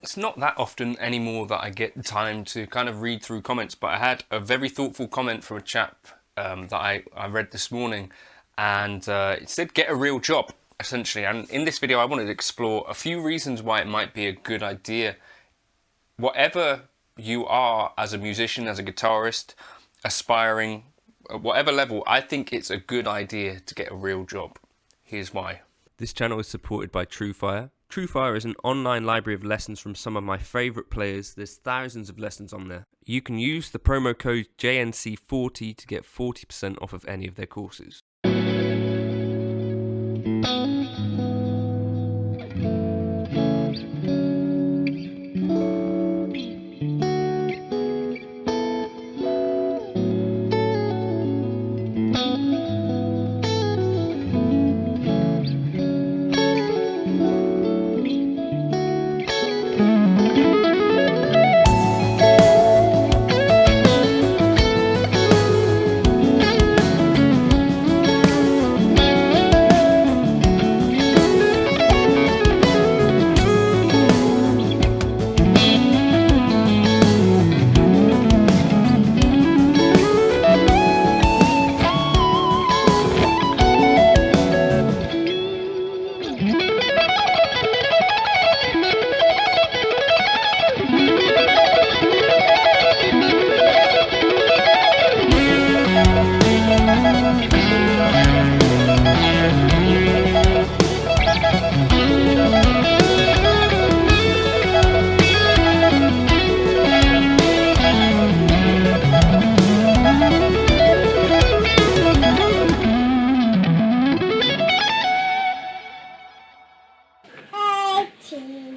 It's not that often anymore that I get time to kind of read through comments, but I had a very thoughtful comment from a chap that I read this morning, and it said, get a real job, essentially. And in this video, I wanted to explore a few reasons why it might be a good idea. Whatever you are as a musician, as a guitarist, aspiring, at whatever level, I think it's a good idea to get a real job. Here's why. This channel is supported by Truefire. Truefire is an online library of lessons from some of my favourite players. There's thousands of lessons on there. You can use the promo code JNC40 to get 40% off of any of their courses.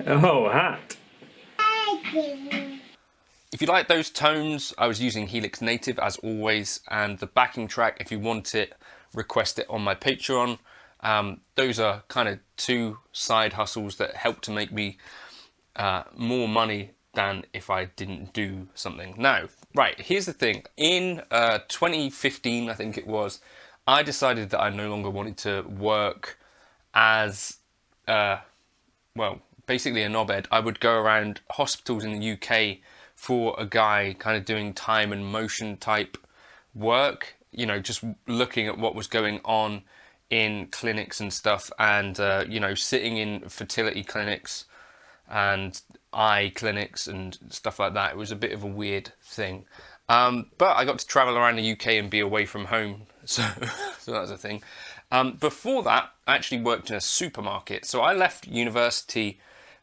Oh, hat. If you like those tones, I was using Helix Native as always, and the backing track, if you want it, request it on my Patreon. Those are kind of two side hustles that help to make me more money than if I didn't do something. Now, right, here's the thing. In 2015, I think it was, I decided that I no longer wanted to work as, well, basically a knobhead. I would go around hospitals in the UK for a guy kind of doing time and motion type work, you know, just looking at what was going on in clinics and stuff, and you know, sitting in fertility clinics and eye clinics and stuff like that. It was a bit of a weird thing, but I got to travel around the UK and be away from home, so so that was a thing. Before that, I actually worked in a supermarket. So I left university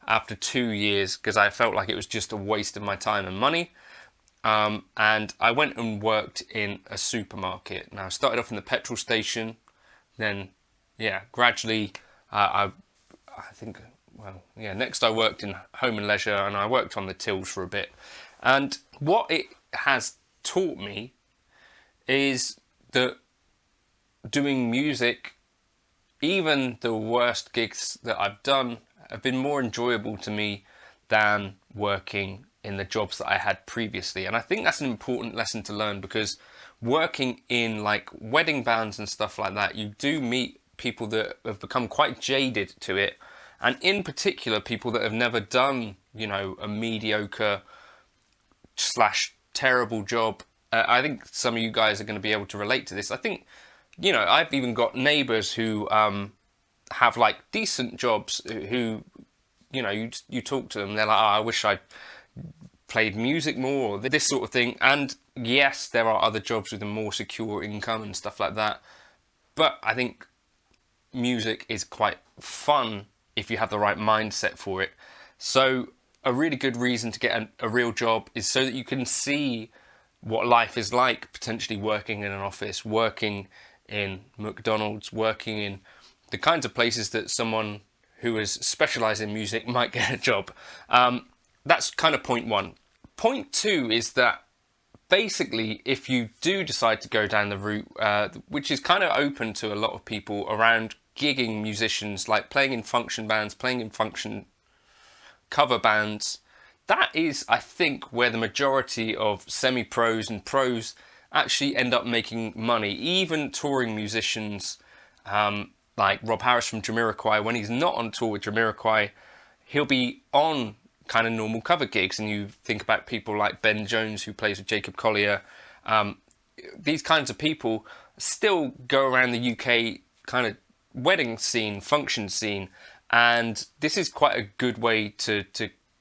after 2 years because I felt like it was just a waste of my time and money. And I went and worked in a supermarket. Now I started off in the petrol station, then yeah, gradually I think, well, yeah, next I worked in home and leisure, and I worked on the tills for a bit. And what it has taught me is that doing music, even the worst gigs that I've done, have been more enjoyable to me than working in the jobs that I had previously. And I think that's an important lesson to learn, because working in like wedding bands and stuff like that, you do meet people that have become quite jaded to it. And in particular, people that have never done, you know, a mediocre slash terrible job. I think some of you guys are going to be able to relate to this. I think, you know, I've even got neighbours who have like decent jobs, who, you know, you talk to them, they're like, oh, I wish I played music more, or this sort of thing. And yes, there are other jobs with a more secure income and stuff like that, but I think music is quite fun if you have the right mindset for it. So a really good reason to get a real job is so that you can see what life is like, potentially working in an office, working in McDonald's, working in the kinds of places that someone who is specialised in music might get a job. That's kind of point one. Point two is that basically, if you do decide to go down the route, which is kind of open to a lot of people around gigging musicians, like playing in function bands, playing in function cover bands, that is, I think, where the majority of semi-pros and pros actually end up making money. Even touring musicians, like Rob Harris from Jamiroquai, when he's not on tour with Jamiroquai, he'll be on kind of normal cover gigs, and you think about people like Ben Jones, who plays with Jacob Collier. These kinds of people still go around the UK kind of wedding scene, function scene, and this is quite a good way to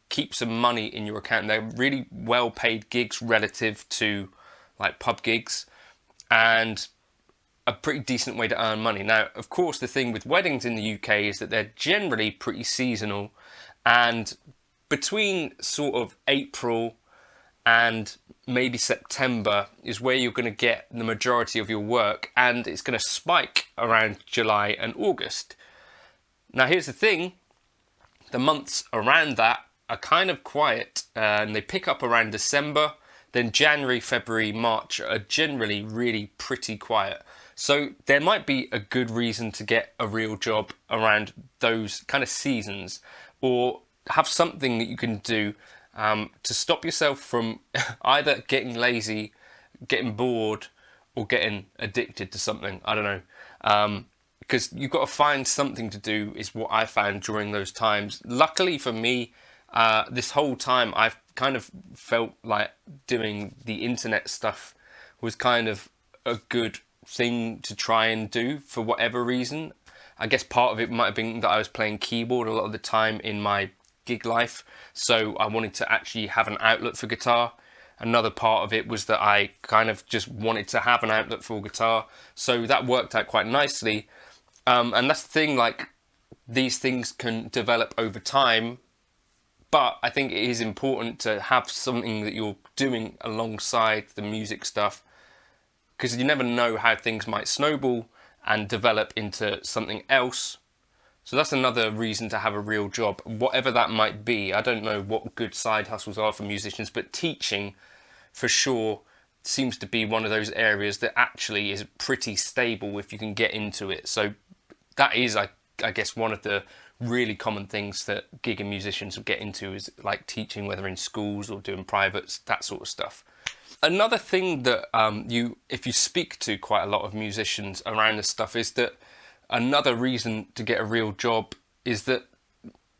keep some money in your account. They're really well paid gigs relative to like pub gigs, and a pretty decent way to earn money. Now, of course, the thing with weddings in the UK is that they're generally pretty seasonal, and between sort of April and maybe September is where you're going to get the majority of your work, and it's going to spike around July and August. Now, here's the thing, the months around that are kind of quiet, and they pick up around December. Then January, February, March are generally really pretty quiet. So there might be a good reason to get a real job around those kind of seasons, or have something that you can do to stop yourself from either getting lazy, getting bored, or getting addicted to something. I don't know. Because you've got to find something to do, is what I found during those times. Luckily for me, this whole time I've kind of felt like doing the internet stuff was kind of a good thing to try and do for whatever reason. I guess part of it might have been that I was playing keyboard a lot of the time in my gig life, so I wanted to actually have an outlet for guitar. Another part of it was that I kind of just wanted to have an outlet for guitar, so that worked out quite nicely. And that's the thing, like, these things can develop over time, but I think it is important to have something that you're doing alongside the music stuff, because you never know how things might snowball and develop into something else. So that's another reason to have a real job, whatever that might be. I don't know what good side hustles are for musicians, but teaching for sure seems to be one of those areas that actually is pretty stable if you can get into it. So that is, I guess, one of the really common things that gig and musicians will get into, is like teaching, whether in schools or doing privates, that sort of stuff. Another thing that if you speak to quite a lot of musicians around this stuff, is that another reason to get a real job is that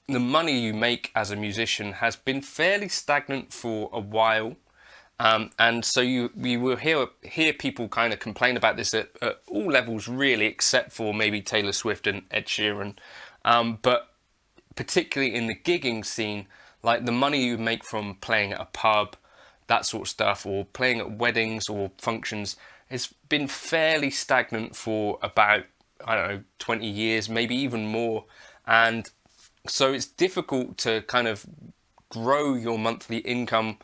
the money you make as a musician has been fairly stagnant for a while. And so you will hear people kind of complain about this at all levels, really, except for maybe Taylor Swift and Ed Sheeran. But particularly in the gigging scene, like the money you make from playing at a pub, that sort of stuff, or playing at weddings or functions, has been fairly stagnant for about, I don't know, 20 years, maybe even more. And so it's difficult to kind of grow your monthly income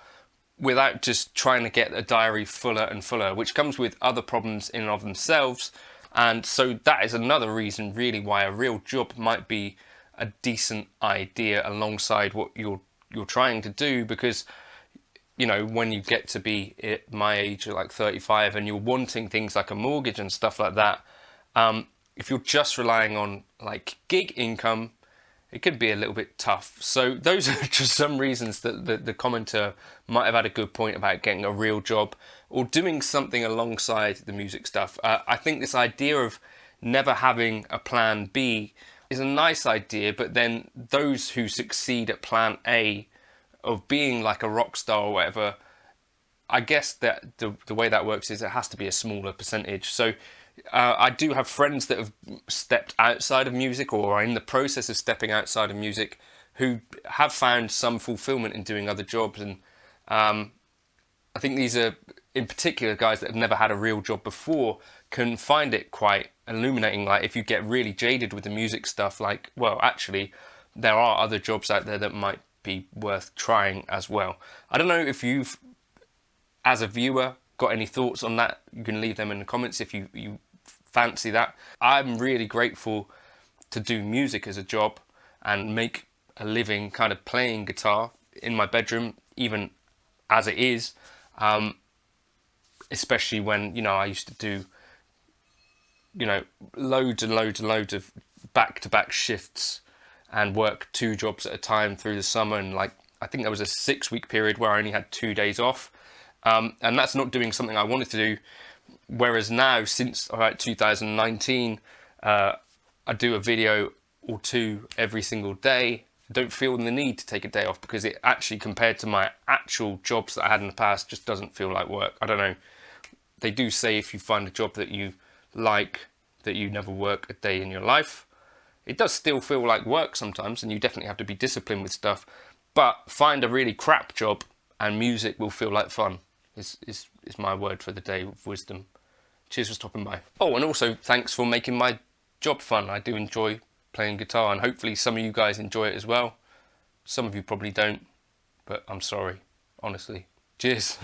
without just trying to get a diary fuller and fuller, which comes with other problems in and of themselves. And so that is another reason really why a real job might be a decent idea alongside what you're trying to do, because, you know, when you get to be at my age, like 35, and you're wanting things like a mortgage and stuff like that, if you're just relying on like gig income, it could be a little bit tough. So those are just some reasons that the commenter might have had a good point about getting a real job or doing something alongside the music stuff. I think this idea of never having a plan B is a nice idea, but then those who succeed at plan A of being like a rock star or whatever, I guess that the way that works is it has to be a smaller percentage. So I do have friends that have stepped outside of music, or are in the process of stepping outside of music, who have found some fulfillment in doing other jobs. And I think these are, in particular, guys that have never had a real job before can find it quite illuminating. Like, if you get really jaded with the music stuff, like, well, actually, there are other jobs out there that might be worth trying as well. I don't know if you've, as a viewer, got any thoughts on that. You can leave them in the comments if you fancy that. I'm really grateful to do music as a job and make a living kind of playing guitar in my bedroom, even as it is, especially when, you know, I used to do, you know, loads and loads and loads of back-to-back shifts and work 2 jobs at a time through the summer. And like, I think there was a 6-week period where I only had 2 days off. And that's not doing something I wanted to do. Whereas now, since about 2019, I do a video or 2 every single day. don't feel the need to take a day off, because it actually, compared to my actual jobs that I had in the past, just doesn't feel like work. I don't know. They do say if you find a job that you like, that you never work a day in your life. It does still feel like work sometimes, and you definitely have to be disciplined with stuff. But find a really crap job and music will feel like fun, is my word for the day of wisdom. Cheers for stopping by. Oh, and also thanks for making my job fun. I do enjoy playing guitar, and hopefully some of you guys enjoy it as well. Some of you probably don't, but I'm sorry, honestly. Cheers.